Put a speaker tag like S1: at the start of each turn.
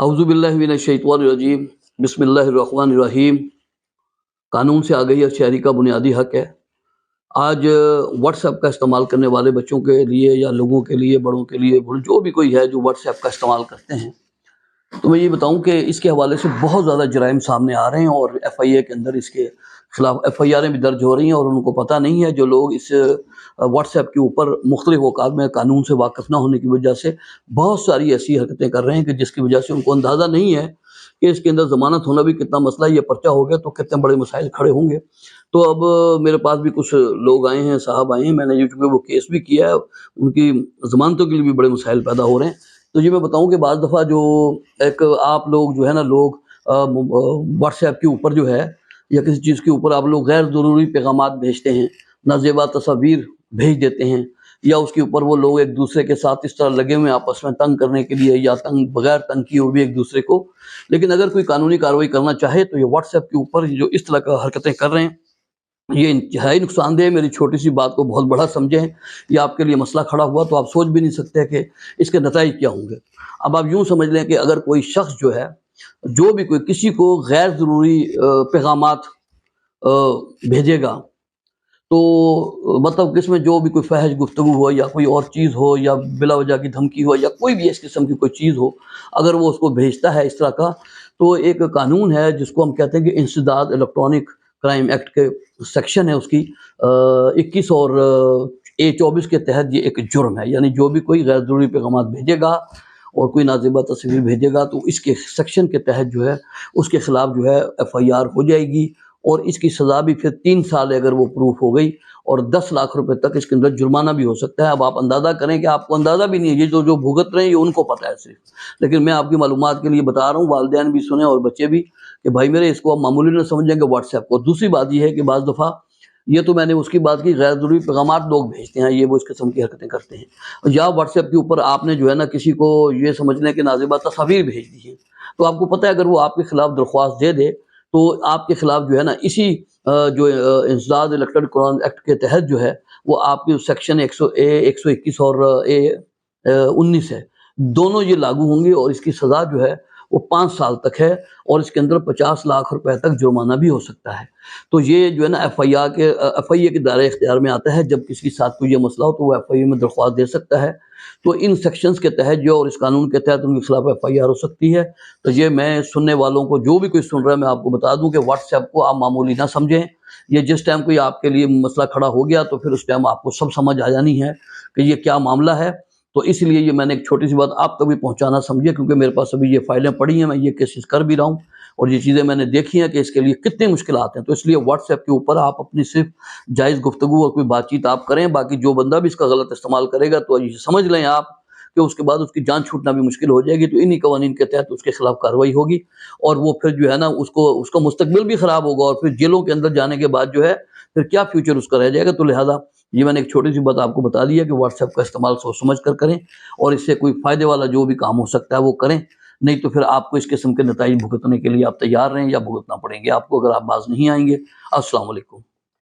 S1: अऊज़ु बिल्लाहि मिनश्शैतानिर्रजीम बिस्मिल्लाहिर्रहमानिर्रहीम। कानून से आगाही हर शहरी का बुनियादी हक है। आज व्हाट्सएप का इस्तेमाल करने वाले बच्चों के लिए या लोगों के लिए, बड़ों के लिए, जो भी कोई है जो व्हाट्सएप का इस्तेमाल करते हैं, तो मैं ये बताऊं कि इसके हवाले से बहुत ज़्यादा जराइम सामने आ रहे हैं और एफआईए के अंदर इसके खिलाफ एफआईआरें भी दर्ज हो रही हैं। और उनको पता नहीं है, जो लोग इस व्हाट्सएप के ऊपर मुख्तलिफ औकात में कानून से वाकिफ़ ना होने की वजह से बहुत सारी ऐसी हरकतें कर रहे हैं कि जिसकी वजह से उनको अंदाज़ा नहीं है कि इसके अंदर ज़मानत होना भी कितना मसला है। ये पर्चा हो गया तो कितने बड़े मसाइल खड़े होंगे। तो अब मेरे पास भी कुछ लोग आए हैं, साहब आए हैं, मैंने जो चूँकि वो केस भी किया है, उनकी ज़मानतों के लिए भी बड़े मसाइल पैदा हो रहे हैं। तो ये मैं बताऊं कि बाज़ दफ़ा जो एक आप लोग जो है ना, लोग व्हाट्सएप के ऊपर जो है या किसी चीज़ के ऊपर आप लोग गैर ज़रूरी पैगामात भेजते हैं, नाजेबा तस्वीर भेज देते हैं, या उसके ऊपर वो लोग एक दूसरे के साथ इस तरह लगे हुए आपस में तंग करने के लिए, या बगैर तंग किए हुए भी एक दूसरे को। लेकिन अगर कोई कानूनी कार्रवाई करना चाहे तो ये व्हाट्सएप के ऊपर जो इस तरह का हरकतें कर रहे हैं, ये इंतहाई नुकसानदेह है। मेरी छोटी सी बात को बहुत बड़ा समझें, ये आपके लिए मसला खड़ा हुआ तो आप सोच भी नहीं सकते कि इसके नताइज क्या होंगे। अब आप यूँ समझ लें कि अगर कोई शख्स जो है, जो भी कोई किसी को गैर ज़रूरी पैगामात भेजेगा, तो मतलब कि इसमें जो भी कोई फहश गुफ्तगू हो या कोई और चीज़ हो या बिला वजह की धमकी हो या कोई भी इस किस्म की कोई चीज़ हो, अगर वो उसको भेजता है इस तरह का, तो एक कानून है जिसको हम कहते हैं कि इंसदाद इलेक्ट्रॉनिक क्राइम एक्ट के सेक्शन है उसकी 21 और A24 के तहत ये एक जुर्म है। यानी जो भी कोई गैर ज़रूरी पैगाम भेजेगा और कोई नाज़िबा तस्वीर भेजेगा तो इसके सेक्शन के तहत जो है उसके ख़िलाफ़ जो है FIR हो जाएगी, और इसकी सज़ा भी फिर 3 साल अगर वो प्रूफ हो गई, और 10 लाख रुपए तक इसके अंदर जुर्माना भी हो सकता है। अब आप अंदाज़ा करें कि आपको अंदाज़ा भी नहीं है, ये जो भुगत रहे हैं ये उनको पता है सिर्फ, लेकिन मैं आपकी मालूमात के लिए बता रहा हूँ, वालिदैन भी सुने और बच्चे भी, कि भाई मेरे इसको आप मामूली ना समझेंगे व्हाट्सएप को। दूसरी बात यह है कि बाज़ दफ़ा ये तो मैंने उसकी बात की, गैर ज़रूरी पैगामात लोग भेजते हैं, ये वो इस किस्म की हरकतें करते हैं। या व्हाट्सएप के ऊपर आपने जो है ना किसी को ये समझ लें कि नाज़िबा तस्वीर भेज दी है, तो आपको पता है अगर वो आपके खिलाफ दरख्वास्त दे दे तो आपके खिलाफ जो है ना इसी जो इंसदाद इलेक्ट्रॉनिक क्राइम एक्ट के तहत जो है वो आपके सेक्शन 121 और A19 है, दोनों ये लागू होंगे, और इसकी सज़ा जो है वो 5 साल तक है, और इसके अंदर 50 लाख रुपए तक जुर्माना भी हो सकता है। तो ये जो है ना FIA के दायरे इख्तियार में आता है। जब किसी के साथ कोई ये मसला हो तो वो FIA में दरख्वास्त दे सकता है। तो इन सेक्शंस के तहत जो, और इस कानून के तहत उनके खिलाफ FIR हो सकती है। तो ये मैं सुनने वालों को, जो भी कोई सुन रहा है, मैं आपको बता दूं कि व्हाट्सएप को आप मामूली ना समझें। ये जिस टाइम कोई आपके लिए मसला खड़ा हो गया तो फिर उस टाइम आपको सब समझ आ जानी है कि ये क्या मामला है। तो इसलिए ये मैंने एक छोटी सी बात आप तक भी पहुंचाना समझिए, क्योंकि मेरे पास अभी ये फाइलें पड़ी हैं, मैं ये केसेस कर भी रहा हूँ और ये चीज़ें मैंने देखी हैं कि इसके लिए कितनी मुश्किलात हैं। तो इसलिए व्हाट्सएप के ऊपर आप अपनी सिर्फ जायज़ गुफ्तगू और कोई बातचीत आप करें, बाकी जो बंदा भी इसका गलत इस्तेमाल करेगा तो ये समझ लें आप कि उसके बाद उसकी जान छूटना भी मुश्किल हो जाएगी। तो इन्हीं कवानीन के तहत उसके खिलाफ कार्रवाई होगी, और वो फिर जो है ना उसका मुस्तकबिल भी ख़राब होगा, और फिर जेलों के अंदर जाने के बाद जो है फिर क्या फ्यूचर उसका रह जाएगा। तो लिहाजा ये मैंने एक छोटी सी बात आपको बता दी है कि व्हाट्सएप का इस्तेमाल सोच समझ कर करें, और इससे कोई फ़ायदे वाला जो भी काम हो सकता है वो करें, नहीं तो फिर आपको इस किस्म के नताइज भुगतने के लिए आप तैयार रहें या भुगतना पड़ेंगे आपको अगर आप बाज नहीं आएंगे। अस्सलाम वालेकुम।